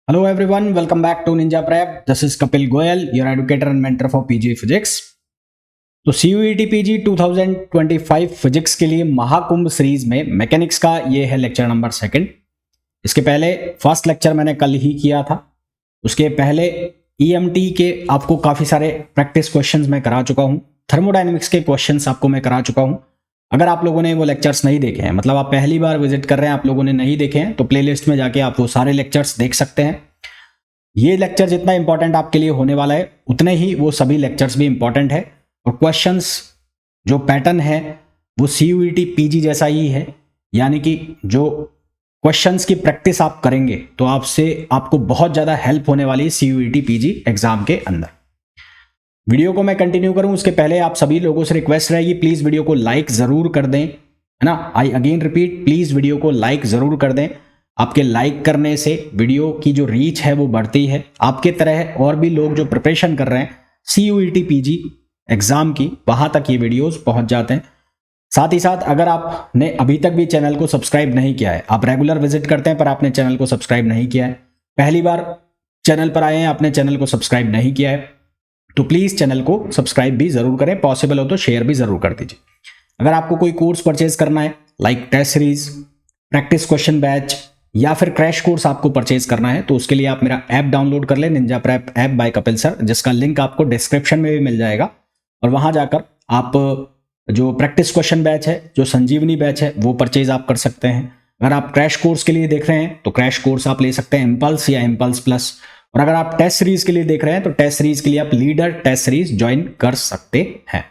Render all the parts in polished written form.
Hello everyone, welcome back to Ninja Prep. This is Kapil Goyal, your educator and mentor for PG Physics. तो CUET PG 2025 physics के लिए Mahakumbh series में mechanics का ये है lecture number 2। इसके पहले फर्स्ट लेक्चर मैंने कल ही किया था। उसके पहले EMT के आपको काफ़ी सारे प्रैक्टिस क्वेश्चंस मैं करा चुका हूँ। थर्मोडायनेमिक्स के क्वेश्चंस आपको मैं करा चुका हूँ। अगर आप लोगों ने वो लेक्चर्स नहीं देखे हैं, मतलब आप पहली बार विजिट कर रहे हैं, आप लोगों ने नहीं देखे हैं, तो प्लेलिस्ट में जाके आप वो सारे लेक्चर्स देख सकते हैं। ये लेक्चर जितना इंपॉर्टेंट आपके लिए होने वाला है, उतने ही वो सभी लेक्चर्स भी इंपॉर्टेंट है। और क्वेश्चंस जो पैटर्न है वो CUET PG जैसा ही है, यानी कि जो क्वेश्चंस की प्रैक्टिस आप करेंगे तो आपको बहुत ज़्यादा हेल्प होने वाली है CUET PG एग्जाम के अंदर। वीडियो को मैं कंटिन्यू करूं उसके पहले आप सभी लोगों से रिक्वेस्ट रहेगी, प्लीज़ वीडियो को लाइक ज़रूर कर दें, है ना। I again repeat, please video को लाइक ज़रूर कर दें। आपके लाइक करने से वीडियो की जो रीच है वो बढ़ती है। आपके तरह और भी लोग जो प्रिपरेशन कर रहे हैं CUET PG एग्ज़ाम की, वहाँ तक ये वीडियोस पहुँच जाते हैं। साथ ही साथ अगर आपने अभी तक भी चैनल को सब्सक्राइब नहीं किया है, आप रेगुलर विजिट करते हैं पर आपने चैनल को सब्सक्राइब नहीं किया है, पहली बार चैनल पर आए हैं, आपने चैनल को सब्सक्राइब नहीं किया है, तो प्लीज़ चैनल को सब्सक्राइब भी ज़रूर करें। पॉसिबल हो तो शेयर भी ज़रूर कर दीजिए। अगर आपको कोई कोर्स परचेज करना है, like test series, practice question batch या फिर क्रैश कोर्स आपको परचेज करना है, तो उसके लिए आप मेरा ऐप डाउनलोड कर लें, Ninja prep app by Kapil sir, जिसका लिंक आपको डिस्क्रिप्शन में भी मिल जाएगा। और वहाँ जाकर आप जो प्रैक्टिस क्वेश्चन बैच है, जो संजीवनी बैच है, वो परचेज आप कर सकते हैं। अगर आप क्रैश कोर्स के लिए देख रहे हैं तो क्रैश कोर्स आप ले सकते हैं, इम्पल्स या इम्पल्स प्लस। और अगर आप टेस्ट सीरीज के लिए देख रहे हैं तो टेस्ट सीरीज के लिए आप लीडर टेस्ट सीरीज ज्वाइन कर सकते हैं।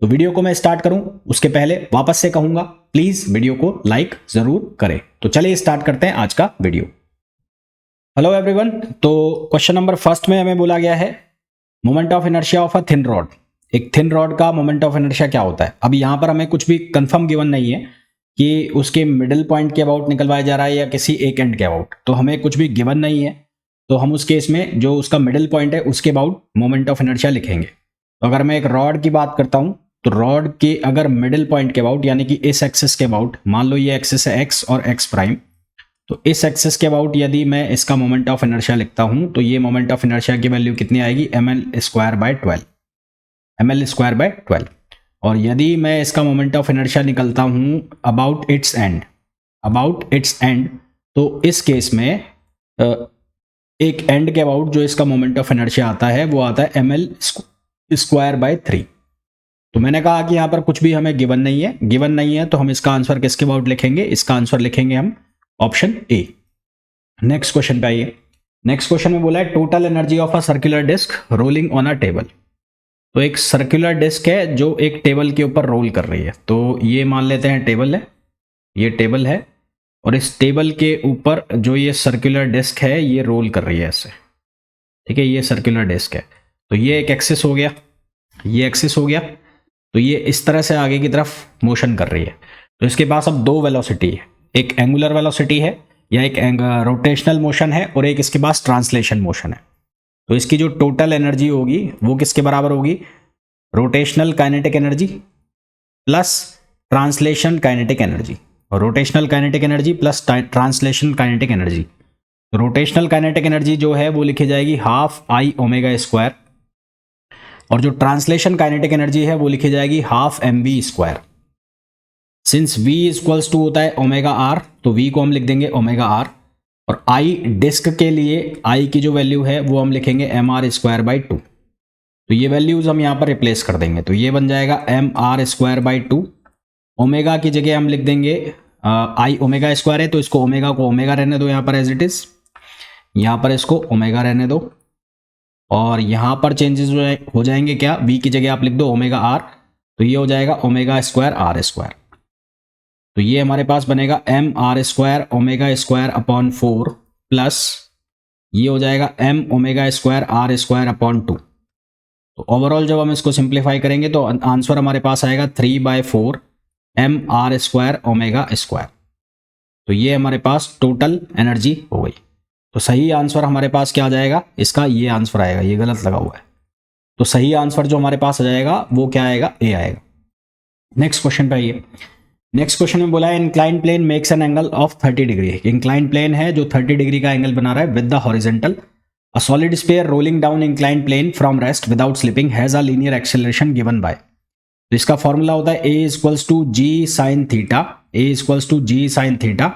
तो वीडियो को मैं स्टार्ट करूं उसके पहले वापस से कहूंगा, प्लीज वीडियो को लाइक जरूर करें। तो चलिए स्टार्ट करते हैं आज का वीडियो। हेलो एवरीवन, तो क्वेश्चन नंबर फर्स्ट में हमें बोला गया है moment of inertia of a thin rod. एक थिन रॉड का मोमेंट ऑफ इनर्शिया क्या होता है। अब यहां पर हमें कुछ भी कंफर्म गिवन नहीं है कि उसके मिडिल पॉइंट के अबाउट निकलवाया जा रहा है या किसी एक एंड के अबाउट, तो हमें कुछ भी गिवन नहीं है। तो हम उस केस में जो उसका मिडिल पॉइंट है उसके अबाउट मोमेंट ऑफ इनर्शिया लिखेंगे। तो अगर मैं एक रॉड की बात करता हूं तो रॉड के अगर मिडिल पॉइंट के अबाउट, यानी कि इस एक्सिस के अबाउट, मान लो ये एक्सिस है x और x प्राइम, तो इस एक्सिस के अबाउट यदि मैं इसका मोमेंट ऑफ इनर्शिया लिखता हूं तो ये मोमेंट ऑफ इनर्शिया की वैल्यू कितनी आएगी, ml²/12। और यदि मैं इसका मोमेंट ऑफ इनर्शिया निकलता हूं अबाउट इट्स एंड, तो इस केस में एक एंड के अबाउट जो इसका मोमेंट ऑफ इनर्शिया आता है वो आता है ml²/3। तो मैंने कहा कि यहाँ पर कुछ भी हमें गिवन नहीं है, तो हम इसका आंसर किसके अबाउट लिखेंगे, इसका आंसर लिखेंगे हम ऑप्शन ए। नेक्स्ट क्वेश्चन पे आइए। नेक्स्ट क्वेश्चन में बोला है total energy of a circular disc rolling on a table. तो एक सर्कुलर डिस्क है जो एक टेबल के ऊपर रोल कर रही है। तो ये मान लेते हैं टेबल है, ये टेबल है, और इस टेबल के ऊपर जो ये सर्कुलर डिस्क है ये रोल कर रही है ऐसे, ठीक है। ये सर्कुलर डिस्क है, तो ये एक एक्सिस हो गया, ये एक्सिस हो गया, तो ये इस तरह से आगे की तरफ मोशन कर रही है। तो इसके पास अब दो वेलोसिटी है, एक एंगुलर वेलोसिटी है या एक रोटेशनल मोशन है, और एक इसके पास ट्रांसलेशन मोशन है। तो इसकी जो टोटल एनर्जी होगी वो किसके बराबर होगी, rotational kinetic energy plus translation kinetic energy, और rotational kinetic energy plus translation kinetic energy. Rotational kinetic energy जो है वो लिखी जाएगी ½I⍵², और जो ट्रांसलेशन काइनेटिक एनर्जी है वो लिखी जाएगी ½mv²। Since v equals to होता है ω/r, तो v को हम लिख देंगे ω/r, और I डिस्क के लिए I की जो वैल्यू है वो हम लिखेंगे mr²/2। तो ये वैल्यूज हम यहाँ पर रिप्लेस कर देंगे, तो ये बन जाएगा mr²/2। ओमेगा की जगह हम लिख देंगे I⍵² है, तो इसको ओमेगा को ओमेगा रहने दो यहाँ पर एज इट इज, यहाँ पर इसको ओमेगा रहने दो, और यहाँ पर चेंजेस हो जाएंगे क्या, v की जगह आप लिख दो ω/r, तो ये हो जाएगा ω²r²। तो ये हमारे पास बनेगा mr²ω²/4 प्लस ये हो जाएगा mω²r²/2। तो ओवरऑल जब हम इसको सिंप्लीफाई करेंगे तो आंसर हमारे पास आएगा 3/4 mr²ω²। तो ये हमारे पास टोटल एनर्जी हो गई। तो सही आंसर हमारे पास क्या आ जाएगा, इसका ये आंसर आएगा, ये गलत लगा हुआ है। तो सही आंसर जो हमारे पास आ जाएगा वो क्या आएगा, ए आएगा। नेक्स्ट क्वेश्चन पे आइए। नेक्स्ट क्वेश्चन में बोला है incline plane makes an angle of 30 degree. Incline plane है जो 30 डिग्री का एंगल बना रहा है with the horizontal. A solid sphere rolling down incline plane from rest without slipping has a linear acceleration given by. तो इसका formula होता है a equals to g sine theta, a equals to g sine theta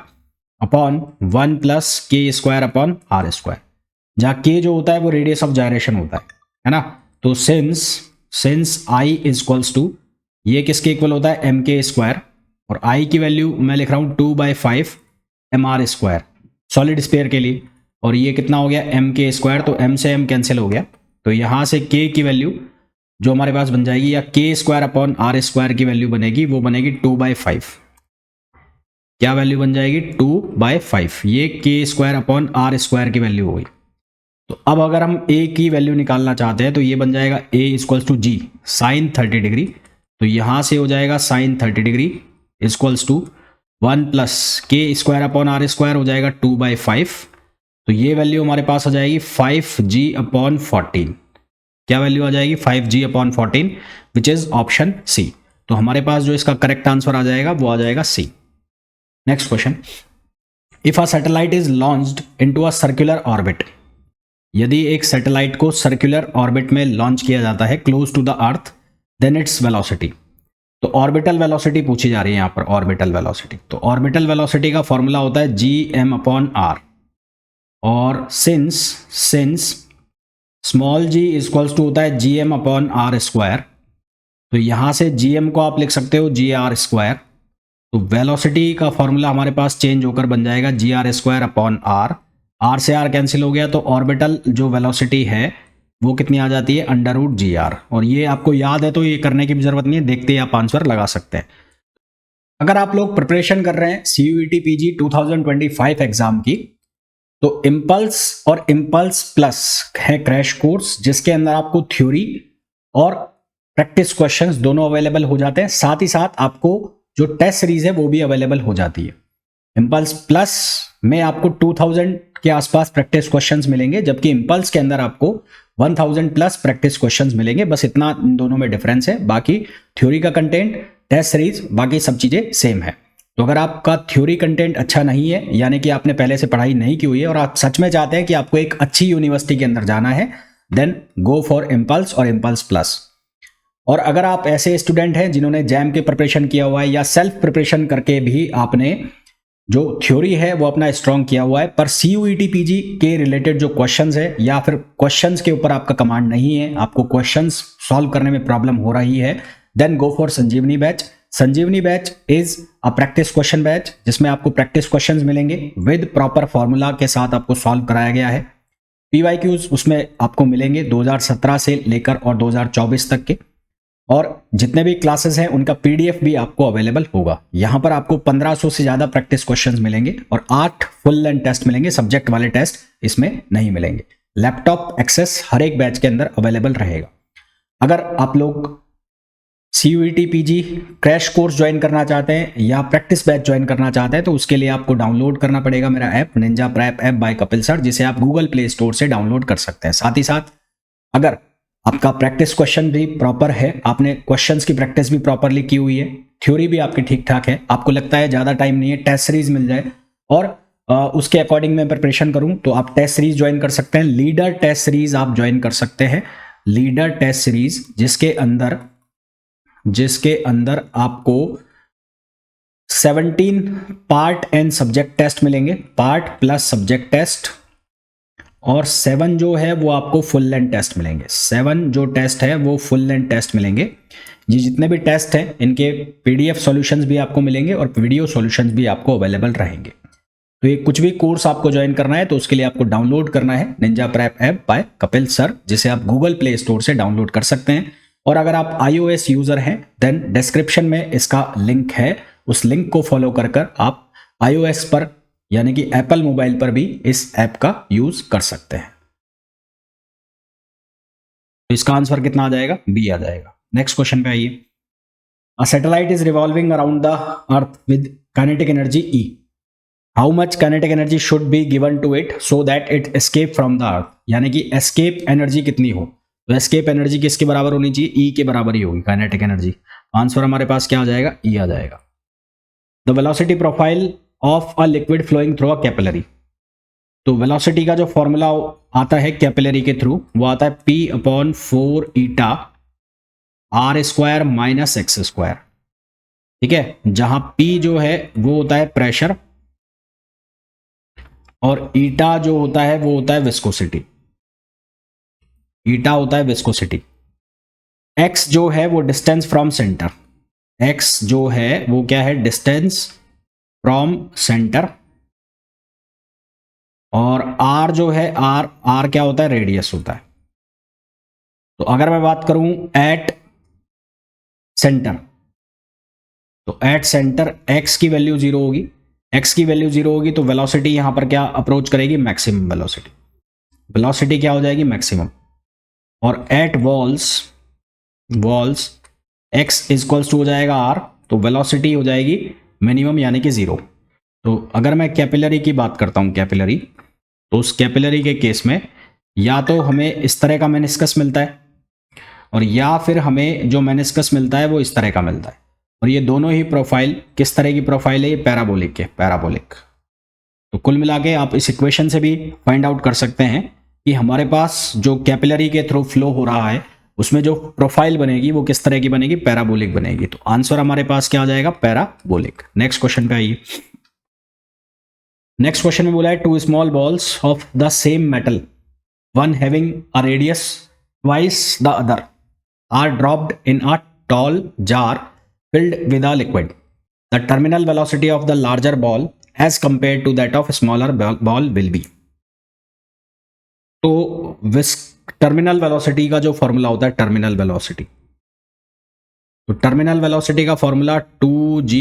upon 1 plus K square upon R square, जहाँ k जो होता है वो radius of gyration होता है ना। तो सिंस i इक्वल्स टू, ये किसके इक्वल होता है एम के स्क्वायर, और i की वैल्यू मैं लिख रहा हूँ 2/5 M R square solid sphere के लिए, और ये कितना हो गया एम के स्क्वायर, तो m से m कैंसिल हो गया, तो यहाँ से k की वैल्यू जो हमारे पास बन जाएगी, या के स्क्वायर अपॉन आर स्क्वायर की वैल्यू बनेगी, वो बनेगी 2/5। क्या वैल्यू बन जाएगी 2/5, ये के स्क्वायर अपॉन आर स्क्वायर की वैल्यू होगी। तो अब अगर हम a की वैल्यू निकालना चाहते हैं तो ये बन जाएगा a equals to g sine 30 degree, तो यहाँ से हो जाएगा sine 30 degree equals to 1 plus K square upon R square हो जाएगा 2/5, तो ये वैल्यू हमारे पास आ जाएगी 5g अपॉन 14। क्या वैल्यू आ जाएगी 5g upon 14 which is option C. तो हमारे पास जो इसका करेक्ट आंसर आ जाएगा वो आ जाएगा C. Next question, if a satellite is launched into a circular orbit, यदि एक सैटेलाइट को सर्कुलर ऑर्बिट में लॉन्च किया जाता है close to the earth, then its velocity. तो ऑर्बिटल वेलोसिटी पूछी जा रही है यहाँ पर, ऑर्बिटल वेलोसिटी। तो ऑर्बिटल वेलोसिटी का फॉर्मूला होता है जी एम अपॉन आर, और since small g equals to होता है G M upon R square, तो यहाँ से जी एम को आप लिख सकते हो जी आर स्क्वायर, तो वेलोसिटी का फॉर्मूला हमारे पास चेंज होकर बन जाएगा G R square upon R, R से आर कैंसिल हो गया, तो ऑर्बिटल जो वेलोसिटी है वो कितनी आ जाती है √GR, और ये आपको याद है तो ये करने की भी जरूरत नहीं है, देखते ही आप आंसर लगा सकते हैं। अगर आप लोग प्रिपरेशन कर रहे हैं CUET PG 2025 एग्जाम की, तो इम्पल्स और इम्पल्स प्लस है क्रैश कोर्स, जिसके अंदर आपको थ्योरी और प्रैक्टिस क्वेश्चंस दोनों अवेलेबल हो जाते हैं, साथ ही साथ आपको जो टेस्ट सीरीज है वो भी अवेलेबल हो जाती है। इम्पल्स प्लस में आपको 2000 के आसपास प्रैक्टिस क्वेश्चंस मिलेंगे, जबकि इम्पल्स के अंदर आपको 1000 प्लस प्रैक्टिस क्वेश्चंस मिलेंगे। बस इतना इन दोनों में डिफरेंस है, बाकी थ्योरी का कंटेंट, टेस्ट सीरीज, बाकी सब चीजें सेम है। तो अगर आपका थ्योरी कंटेंट अच्छा नहीं है, यानी कि आपने पहले से पढ़ाई नहीं की हुई है और आप सच में चाहते हैं कि आपको एक अच्छी यूनिवर्सिटी के अंदर जाना है, देन गो फॉर इम्पल्स और इम्पल्स प्लस। और अगर आप ऐसे स्टूडेंट हैं जिन्होंने जैम के प्रिपरेशन किया हुआ है, या सेल्फ प्रिपरेशन करके भी आपने जो थ्योरी है वो अपना स्ट्रॉन्ग किया हुआ है, पर CUET PG के रिलेटेड जो क्वेश्चंस है, या फिर क्वेश्चंस के ऊपर आपका कमांड नहीं है, आपको क्वेश्चंस सॉल्व करने में प्रॉब्लम हो रही है, then go for Sanjivani batch. Sanjivani batch is a practice question batch, जिसमें आपको प्रैक्टिस क्वेश्चंस मिलेंगे विद प्रॉपर फॉर्मूला के साथ आपको सॉल्व कराया गया है। PYQs उसमें आपको मिलेंगे 2017 से लेकर और 2024 तक के, और जितने भी क्लासेस हैं उनका PDF भी आपको अवेलेबल होगा। यहां पर आपको 1500 से ज्यादा प्रैक्टिस क्वेश्चंस मिलेंगे और 8 फुल लेंथ टेस्ट मिलेंगे, सब्जेक्ट वाले टेस्ट इसमें नहीं मिलेंगे। लैपटॉप एक्सेस हर एक बैच के अंदर अवेलेबल रहेगा। अगर आप लोग CUET PG crash course join करना चाहते हैं या प्रैक्टिस बैच ज्वाइन करना चाहते हैं, तो उसके लिए आपको डाउनलोड करना पड़ेगा मेरा app Ninja prep app by Kapil sir, जिसे आप गूगल प्ले स्टोर से डाउनलोड कर सकते हैं। साथ ही साथ अगर आपका प्रैक्टिस क्वेश्चन भी प्रॉपर है, आपने क्वेश्चंस की प्रैक्टिस भी प्रॉपरली की हुई है, थ्योरी भी आपकी ठीक ठाक है, आपको लगता है ज़्यादा टाइम नहीं है, टेस्ट सीरीज मिल जाए और उसके अकॉर्डिंग मैं प्रिपरेशन करूं, तो आप टेस्ट सीरीज ज्वाइन कर सकते हैं। लीडर टेस्ट सीरीज आप ज्वाइन कर सकते हैं, लीडर टेस्ट सीरीज जिसके अंदर आपको 17 पार्ट एंड सब्जेक्ट टेस्ट मिलेंगे, पार्ट प्लस सब्जेक्ट टेस्ट, और 7 जो है वो आपको फुल लेंथ टेस्ट मिलेंगे। 7 जो टेस्ट है वो फुल लेंथ टेस्ट मिलेंगे। ये जितने भी टेस्ट हैं इनके PDF सॉल्यूशंस भी आपको मिलेंगे और वीडियो सॉल्यूशंस भी आपको अवेलेबल रहेंगे। तो ये कुछ भी कोर्स आपको ज्वाइन करना है तो उसके लिए आपको डाउनलोड करना है Ninja prep app by Kapil sir, जिसे आप गूगल प्ले स्टोर से डाउनलोड कर सकते हैं। और अगर आप iOS यूजर हैं देन डिस्क्रिप्शन में इसका लिंक है, उस लिंक को फॉलो कर आप iOS पर यानी कि एप्पल मोबाइल पर भी इस ऐप का यूज कर सकते हैं। तो इसका आंसर कितना आ जाएगा? B आ जाएगा। नेक्स्ट क्वेश्चन पे आइए। A satellite is revolving around the earth with kinetic energy E. How much kinetic energy should be given to it so that it escape from the earth, यानी कि escape energy कितनी हो, तो escape energy किसके बराबर होनी चाहिए? E के बराबर ही होगी काइनेटिक एनर्जी। आंसर हमारे पास क्या आ जाएगा? E आ जाएगा। The velocity profile of a liquid flowing through a capillary. तो वेलोसिटी का जो फॉर्मूला आता है कैपिलरी के थ्रू वो आता है P/4 eta R square minus X square. ठीक है, जहां P जो है वो होता है प्रेशर और ईटा जो होता है वो होता है विस्कोसिटी। ईटा होता है विस्कोसिटी। एक्स जो है वो डिस्टेंस फ्रॉम सेंटर। एक्स जो है वो क्या है, डिस्टेंस फ्रॉम सेंटर। और आर जो है, आर आर क्या होता है, रेडियस होता है। तो अगर मैं बात करूं एट सेंटर, तो एट सेंटर एक्स की वैल्यू जीरो होगी। एक्स की वैल्यू जीरो होगी तो वेलोसिटी यहां पर क्या अप्रोच करेगी, मैक्सिमम वेलोसिटी। वेलोसिटी क्या हो जाएगी, मैक्सिमम। और at walls X equals to हो जाएगा आर, तो वेलोसिटी हो जाएगी मिनिमम यानी कि जीरो। तो अगर मैं कैपिलरी की बात करता हूं, कैपिलरी, तो उस कैपिलरी के केस में या तो हमें इस तरह का मेनिस्कस मिलता है और या फिर हमें जो मेनिस्कस मिलता है वो इस तरह का मिलता है। और ये दोनों ही प्रोफाइल किस तरह की प्रोफाइल है, ये पैराबोलिक के, पैराबोलिक। तो कुल मिला के आप इस इक्वेशन से भी फाइंड आउट कर सकते हैं कि हमारे पास जो कैपिलरी के थ्रू फ्लो हो रहा है उसमें जो प्रोफाइल बनेगी वो किस तरह की बनेगी, पैराबोलिक बनेगी। तो आंसर हमारे पास क्या आ जाएगा, पैराबोलिक। नेक्स्ट क्वेश्चन पे आइए। नेक्स्ट क्वेश्चन में बोला है two small balls of the same metal, one having a radius twice the other, are dropped in a tall jar filled with a liquid. The terminal velocity of the larger ball as compared to that of smaller ball will be. तो terminal velocity का जो formula होता है, terminal velocity, तो terminal velocity का formula 2g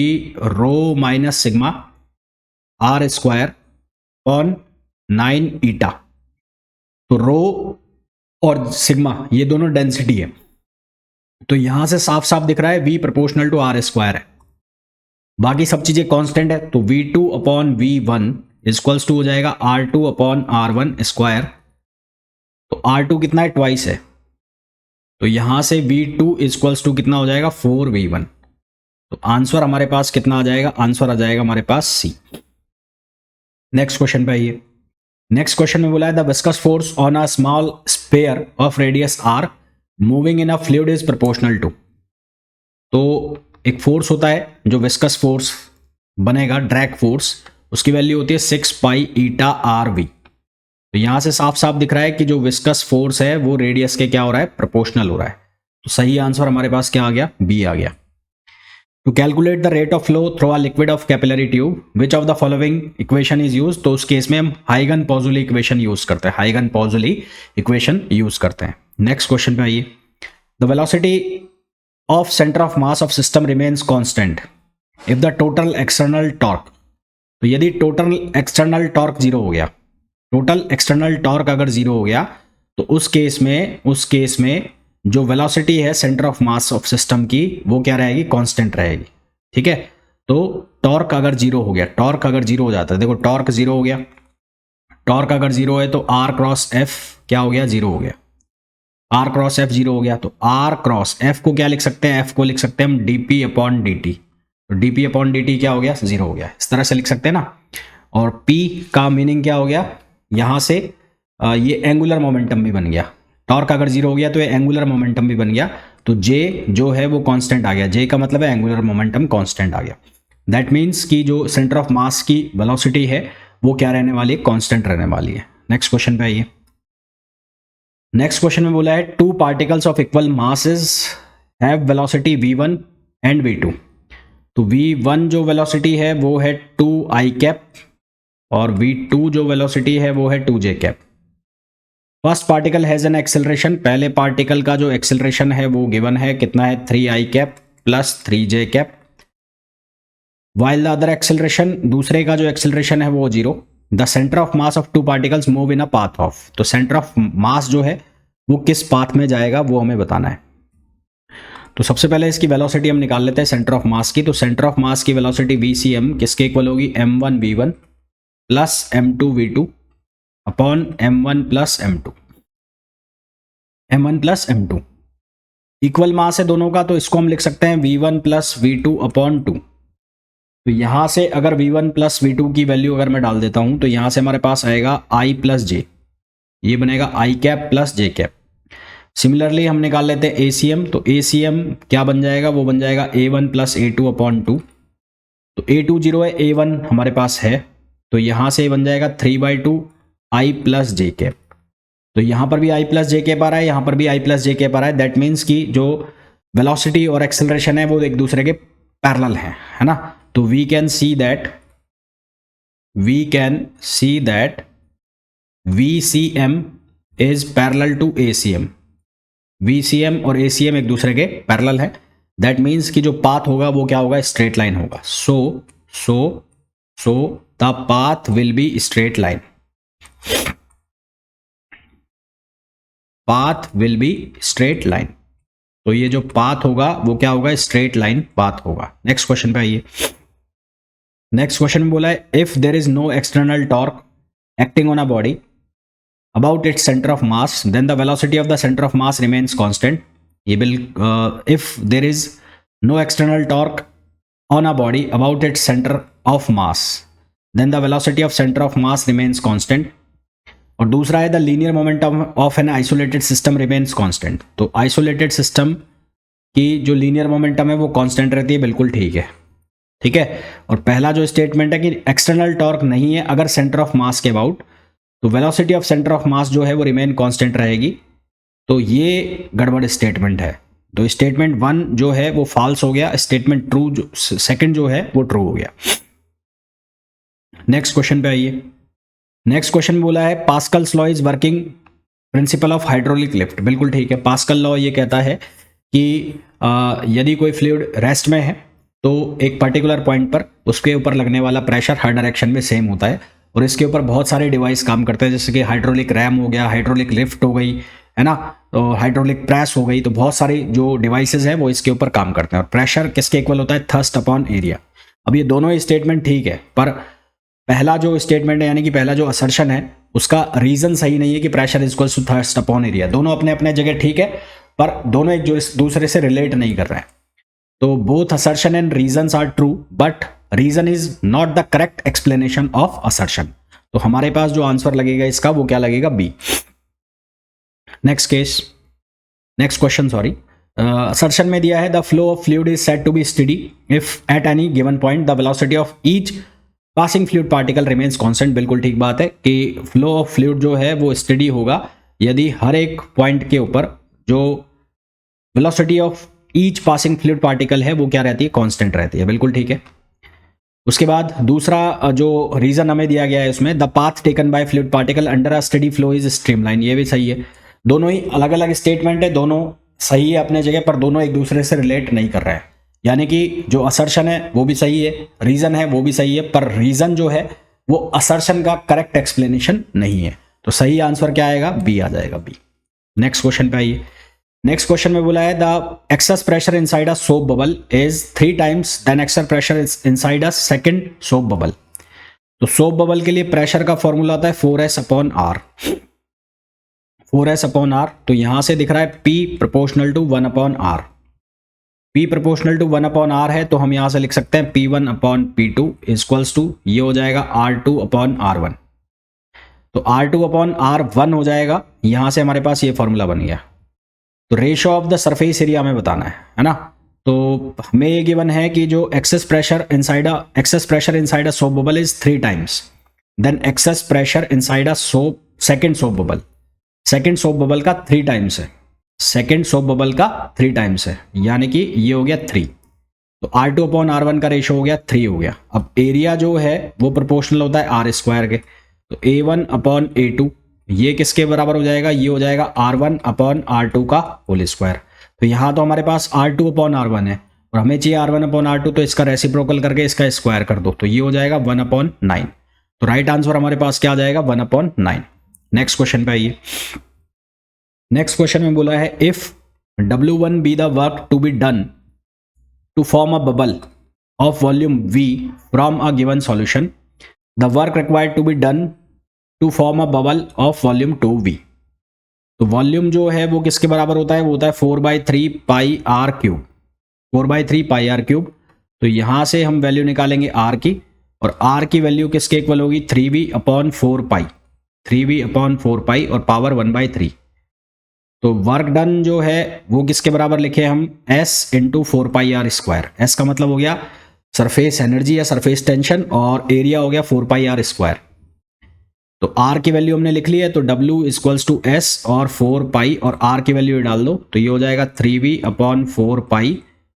rho minus sigma r square on 9 eta. तो rho और sigma ये दोनों डेंसिटी है, तो यहां से साफ साफ दिख रहा है v proportional to r square है। बाकी सब चीजें कांस्टेंट है, तो v2/v1 इक्वल्स टू हो जाएगा r2/r1 स्क्वायर। तो r2 कितना है, ट्वाइस है, तो यहां से v2 इक्वल्स टू कितना हो जाएगा, 4v1। तो आंसर हमारे पास कितना आ जाएगा, आंसर आ जाएगा हमारे पास सी। नेक्स्ट क्वेश्चन पे आइए। नेक्स्ट क्वेश्चन में बोला है the viscous force on a small sphere of radius r moving in a fluid is proportional to. तो एक फोर्स होता है जो विस्कस फोर्स बनेगा, ड्रैग फोर्स, उसकी वैल्यू होती है 6 पाई ईटा आर वी। तो यहां से साफ साफ दिख रहा है कि जो विस्कस फोर्स है वो रेडियस के क्या हो रहा है, प्रोपोर्शनल हो रहा है। तो सही आंसर हमारे पास क्या आ गया, बी आ गया। To calculate the rate of flow through a liquid of capillary tube which of the following equation is use. तो उस केस में हम हाइगन-पॉजुली इक्वेशन यूज करते हैं, हाइगन-पॉजुली इक्वेशन यूज करते हैं। नेक्स्ट क्वेश्चन पे आइए। The velocity of center of mass of system remains constant if the total external torque। तो यदि टोटल एक्सटर्नल टॉर्क जीरो हो गया, टोटल एक्सटर्नल टॉर्क अगर जीरो हो गया तो उस केस में जो वेलोसिटी है centre of mass of system की वो क्या रहेगी, कांस्टेंट रहेगी। ठीक है, तो टॉर्क अगर जीरो हो गया, टॉर्क अगर जीरो हो जाता है, देखो टॉर्क जीरो हो गया, टॉर्क अगर जीरो है तो आर क्रॉस एफ क्या हो गया, जीरो हो गया। आर क्रॉस एफ जीरो हो गया, तो आर क्रॉस एफ को क्या लिख सकते हैं, एफ को लिख सकते हैं हम डीपी अपॉन डी टी। तो डीपी अपॉन डी टी क्या हो गया, जीरो हो गया, इस तरह से लिख सकते हैं ना। और पी का मीनिंग क्या हो गया, यहां से ये एंगुलर मोमेंटम भी बन गया। टॉर्क अगर जीरो हो गया तो ये एंगुलर मोमेंटम भी बन गया। तो जे जो है वो कांस्टेंट आ गया, जे का मतलब है एंगुलर मोमेंटम कांस्टेंट आ गया। दैट मीन्स कि जो सेंटर ऑफ मास की वेलोसिटी है वो क्या रहने वाली है, कांस्टेंट रहने वाली है। नेक्स्ट क्वेश्चन पे आइए। नेक्स्ट क्वेश्चन में बोला है two particles of equal masses have velocity v1 and v2। तो v1 जो वेलोसिटी है वो है 2i कैप और v2 जो वेलोसिटी है वो है 2j cap. First particle has an acceleration, पहले पार्टिकल का जो एक्सेलरेशन है वो गिवन है, कितना है, 3i cap plus 3j cap. While the other acceleration, दूसरे का जो एक्सेलरेशन है वो zero. The centre of mass of two particles move in a path of. तो सेंटर ऑफ मास जो है वो किस पाथ में जाएगा वो हमें बताना है। तो सबसे पहले इसकी वेलोसिटी हम निकाल लेते हैं सेंटर ऑफ मास की। तो सेंटर ऑफ मास की वेलोसिटी VCM किसके इक्वल होगी, m1 v1 plus m2 v2 upon m1 plus m2, m1 plus m2। Equal मास है दोनों का, तो इसको हम लिख सकते हैं v1 प्लस v2 अपॉन 2। तो यहाँ से अगर v1 प्लस v2 की वैल्यू अगर मैं डाल देता हूँ तो यहाँ से हमारे पास आएगा i प्लस जे, ये बनेगा i cap plus J cap. Similarly हम निकाल लेते हैं ACM, तो ACM क्या बन जाएगा, वो बन जाएगा A1 प्लस A2 अपॉन 2। तो A2 0 है, A1 हमारे पास है, तो यहाँ से बन जाएगा 3/2 i प्लस जे कैप। तो यहाँ पर भी i प्लस जे कैप आ रहा है, यहाँ पर भी i प्लस जे कैप आ रहा है। दैट मीन्स कि जो वेलोसिटी और एक्सेलरेशन है वो एक दूसरे के पैरेलल है ना। तो we can see that VCM is parallel to ACM। VCM और ACM एक दूसरे के पैरेलल है। दैट मीन्स कि जो पाथ होगा वो क्या होगा, स्ट्रेट लाइन होगा। So the path will be straight line, path will be straight line. तो ये जो पाथ होगा वो क्या होगा, स्ट्रेट लाइन पाथ होगा। नेक्स्ट क्वेश्चन पे आइए। नेक्स्ट क्वेश्चन में बोला है if there is no external torque acting on a body about its center of mass, then the velocity of the center of mass remains constant. If there is no external torque on a body about its center of mass, then the velocity of center of mass remains constant. और दूसरा है the linear momentum of an isolated system remains constant. तो isolated system की जो linear momentum है वो constant रहती है, बिल्कुल ठीक है, ठीक है। और पहला जो स्टेटमेंट है कि एक्सटर्नल टॉर्क नहीं है अगर सेंटर ऑफ मास के अबाउट, तो velocity of centre of mass जो है वो रिमेन कांस्टेंट रहेगी। तो ये गड़बड़ स्टेटमेंट है। तो स्टेटमेंट 1 जो है वो फॉल्स हो गया, स्टेटमेंट ट्रू जो सेकंड जो है वो ट्रू हो गया। नेक्स्ट क्वेश्चन पे आइए। नेक्स्ट क्वेश्चन बोला है Pascal's law is working principle of hydraulic lift. बिल्कुल ठीक है। पास्कल लॉ ये कहता है कि यदि कोई फ्लूइड रेस्ट में है तो एक पर्टिकुलर पॉइंट पर उसके ऊपर लगने वाला प्रेशर हर डायरेक्शन में सेम होता है। और इसके ऊपर बहुत सारे डिवाइस काम करते हैं, जैसे कि हाइड्रोलिक रैम हो गया, हाइड्रोलिक लिफ्ट हो गई, है ना, तो हाइड्रोलिक प्रेस हो गई। तो बहुत सारी जो डिवाइसेस हैं वो इसके ऊपर काम करते हैं। और प्रेशर किसके इक्वल होता है, थर्स्ट अपॉन एरिया। अब ये दोनों ही स्टेटमेंट ठीक है, पर पहला जो स्टेटमेंट है यानी कि पहला जो असर्शन है उसका रीजन सही नहीं है कि pressure is equal to thrust upon area. दोनों अपने अपने जगह ठीक है, पर दोनों एक दूसरे से रिलेट नहीं कर रहे हैं। तो both assertion and reasons are true, but reason is not the correct explanation of assertion. तो हमारे पास जो आंसर लगेगा इसका वो क्या लगेगा, बी। नेक्स्ट क्वेश्चन असर्शन में दिया है the flow of fluid is said to be steady if at any given point the velocity of each passing fluid particle remains constant. बिल्कुल ठीक बात है कि फ्लो ऑफ फ्लूइड जो है वो स्टेडी होगा यदि हर एक पॉइंट के ऊपर जो velocity of each passing fluid particle है वो क्या रहती है, कांस्टेंट रहती है। बिल्कुल ठीक है। उसके बाद दूसरा जो रीजन हमें दिया गया है उसमें the path taken by fluid particle under a steady flow is streamline, ये भी सही है। दोनों ही अलग अलग स्टेटमेंट है, दोनों सही है अपने जगह, पर दोनों एक दूसरे से रिलेट नहीं कर रहे हैं। यानी कि जो असर्शन है वो भी सही है, रीजन है वो भी सही है, पर रीजन जो है वो असर्शन का करेक्ट एक्सप्लेनेशन नहीं है। तो सही आंसर क्या आएगा, बी आ जाएगा, बी। नेक्स्ट क्वेश्चन पे आइए। नेक्स्ट क्वेश्चन में बोला है the excess pressure inside a soap bubble is 3 times then excess pressure inside a second soap bubble. तो सोप बबल के लिए प्रेशर का फॉर्मूला आता है 4s upon are, 4s upon are. तो यहां से दिख रहा है P proportional to 1 upon r. P proportional to 1 upon r है तो हम यहां से लिख सकते हैं P1 upon P2 equals to ये हो जाएगा R2 अपॉन R1। तो R2 अपॉन R1 हो जाएगा, यहां से हमारे पास ये फॉर्मूला बन गया। तो ratio of the surface area हमें बताना है ना। तो हमें ये गिवन है कि जो excess pressure inside a soap bubble is 3 times then excess pressure inside a second soap bubble का 3 times है, सेकंड सोप बबल का 3 times है, यानी कि ये हो गया 3। तो R2 अपॉन R1 का रेशियो हो गया 3 हो गया। अब एरिया जो है वो प्रोपोर्शनल होता है R स्क्वायर के। तो A1 अपॉन A2 ये किसके बराबर हो जाएगा, ये हो जाएगा R1 अपॉन R2 का होल स्क्वायर। तो यहाँ तो हमारे पास R2 अपॉन R1 है और हमें चाहिए R1 अपॉन R2, तो इसका रेसिप्रोकल करके इसका स्क्वायर कर दो, तो ये हो जाएगा 1 अपॉन 9। तो राइट आंसर हमारे पास क्या आ जाएगा, 1 अपॉन 9। नेक्स्ट क्वेश्चन पे आइए। नेक्स्ट क्वेश्चन में बोला है if W1 be the work to be done to form a bubble of volume V from a given solution, the work required to be done to form a bubble of volume 2V। तो volume जो है वो किसके बराबर होता है, वो होता है 4/3 pi R cube, 4/3 pi R cube. तो यहाँ से हम वैल्यू निकालेंगे आर की, और आर की वैल्यू किसके इक्वल होगी 3v/4 पाई, 3v/4 पाई और पावर 1/3। तो वर्क डन जो है वो किसके बराबर लिखे हम S × 4πr²। S का मतलब हो गया सरफेस एनर्जी या सरफेस टेंशन, और एरिया हो गया 4πr²। तो R की वैल्यू हमने लिख ली है, तो W = S और 4 पाई और R की वैल्यू डाल दो, तो ये हो जाएगा 3v/4 पाई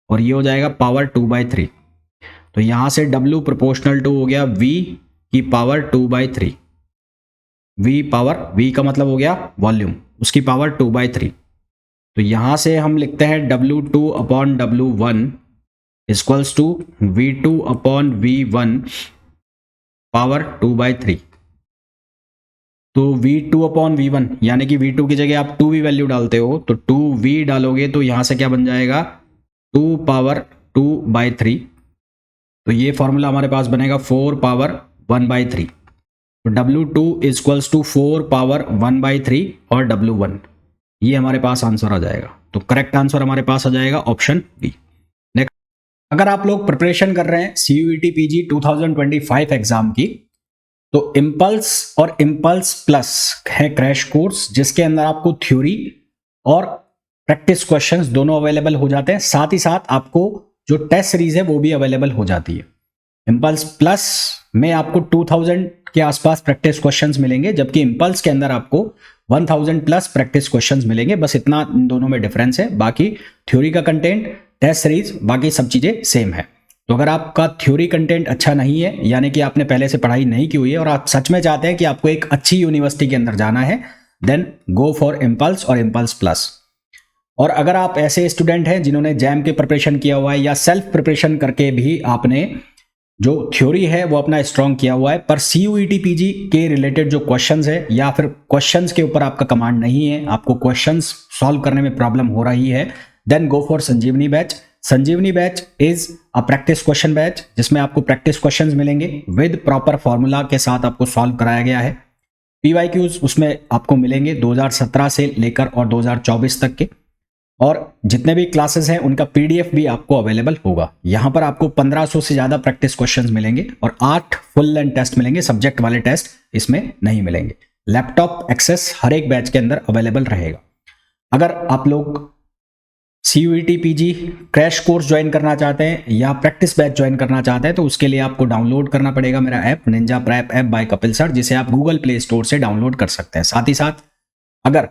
और ये हो जाएगा पावर 2/3। तो यहाँ से W प्रोपोर्शनल टू हो गया V की पावर 2/3। V का मतलब हो गया वॉल्यूम, उसकी पावर 2/3। तो यहाँ से हम लिखते हैं W2/W1 = V2/V1 पावर 2/3। तो V2/V1 यानी कि V2 की जगह आप 2V वैल्यू डालते हो, तो 2V डालोगे तो यहाँ से क्या बन जाएगा 2 पावर 2/3। तो ये फॉर्मूला हमारे पास बनेगा 4 पावर 1/3। तो W2 = 4 पावर 1/3 और W1, ये हमारे पास आंसर आ जाएगा। तो करेक्ट आंसर हमारे पास आ जाएगा ऑप्शन बी। नेक्स्ट, अगर आप लोग प्रिपरेशन कर रहे हैं CUET PG 2025 एग्जाम की, तो इम्पल्स और इम्पल्स प्लस है क्रैश कोर्स, जिसके अंदर आपको थ्योरी और प्रैक्टिस क्वेश्चंस दोनों अवेलेबल हो जाते हैं। साथ ही साथ आपको जो टेस्ट सीरीज है वो भी अवेलेबल हो जाती है। इम्पल्स प्लस में आपको 2000 के आसपास प्रैक्टिस क्वेश्चंस मिलेंगे, जबकि इम्पल्स के अंदर आपको 1000 प्लस प्रैक्टिस क्वेश्चंस मिलेंगे। बस इतना इन दोनों में डिफरेंस है, बाकी थ्योरी का कंटेंट, टेस्ट सीरीज, बाकी सब चीजें सेम है। तो अगर आपका थ्योरी कंटेंट अच्छा नहीं है, यानी कि आपने पहले से पढ़ाई नहीं की हुई है और आप सच में चाहते हैं कि आपको एक अच्छी यूनिवर्सिटी के अंदर जाना है, देन गो फॉर इम्पल्स और इम्पल्स प्लस। और अगर आप ऐसे स्टूडेंट हैं जिन्होंने जैम के प्रिपरेशन किया हुआ है या सेल्फ प्रिपरेशन करके भी आपने जो थ्योरी है वो अपना स्ट्रॉन्ग किया हुआ है, पर CUET PG के रिलेटेड जो क्वेश्चंस है या फिर क्वेश्चंस के ऊपर आपका कमांड नहीं है, आपको क्वेश्चंस सॉल्व करने में प्रॉब्लम हो रही है, then go for Sanjivani batch. Sanjivani batch is a practice question batch, जिसमें आपको प्रैक्टिस क्वेश्चंस मिलेंगे विद प्रॉपर फॉर्मूला के साथ आपको सॉल्व कराया गया है। PYQs उसमें आपको मिलेंगे 2017 से लेकर और 2024 तक के, और जितने भी क्लासेस हैं उनका PDF भी आपको अवेलेबल होगा। यहां पर आपको 1500 से ज्यादा प्रैक्टिस क्वेश्चंस मिलेंगे और 8 फुल लेंथ टेस्ट मिलेंगे, सब्जेक्ट वाले टेस्ट इसमें नहीं मिलेंगे। लैपटॉप एक्सेस हर एक बैच के अंदर अवेलेबल रहेगा। अगर आप लोग CUET PG crash course join करना चाहते हैं या प्रैक्टिस बैच ज्वाइन करना चाहते हैं, तो उसके लिए आपको डाउनलोड करना पड़ेगा मेरा app Ninja prep app by Kapil sir, जिसे आप गूगल प्ले स्टोर से डाउनलोड कर सकते हैं। साथ ही साथ अगर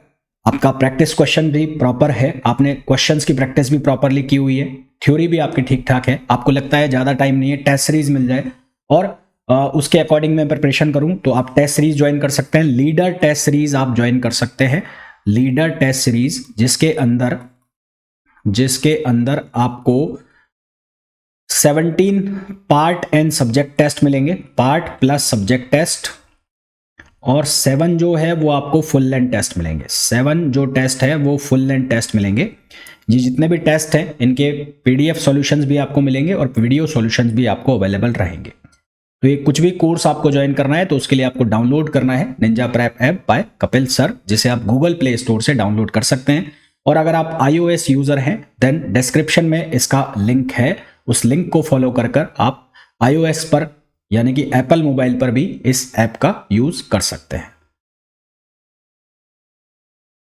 आपका प्रैक्टिस क्वेश्चन भी प्रॉपर है, आपने क्वेश्चंस की प्रैक्टिस भी प्रॉपरली की हुई है, थ्योरी भी आपकी ठीक ठाक है, आपको लगता है ज़्यादा टाइम नहीं है, टेस्ट सीरीज मिल जाए और उसके अकॉर्डिंग मैं प्रिपरेशन करूं, तो आप टेस्ट सीरीज ज्वाइन कर सकते हैं। लीडर टेस्ट सीरीज आप ज्वाइन कर सकते हैं। लीडर टेस्ट सीरीज जिसके अंदर आपको 17 पार्ट एंड सब्जेक्ट टेस्ट मिलेंगे, पार्ट प्लस सब्जेक्ट टेस्ट, और 7 जो है वो आपको फुल लेंथ टेस्ट मिलेंगे। 7 जो टेस्ट है वो फुल लेंथ टेस्ट मिलेंगे। ये जितने भी टेस्ट हैं इनके PDF सॉल्यूशंस भी आपको मिलेंगे और वीडियो सॉल्यूशंस भी आपको अवेलेबल रहेंगे। तो ये कुछ भी कोर्स आपको ज्वाइन करना है तो उसके लिए आपको डाउनलोड करना है Ninja prep app by Kapil sir, जिसे आप गूगल प्ले स्टोर से डाउनलोड कर सकते हैं। और अगर आप iOS यूजर हैं देन डिस्क्रिप्शन में इसका लिंक है, उस लिंक को फॉलो कर आप iOS पर यानी कि एप्पल मोबाइल पर भी इस ऐप का यूज कर सकते हैं।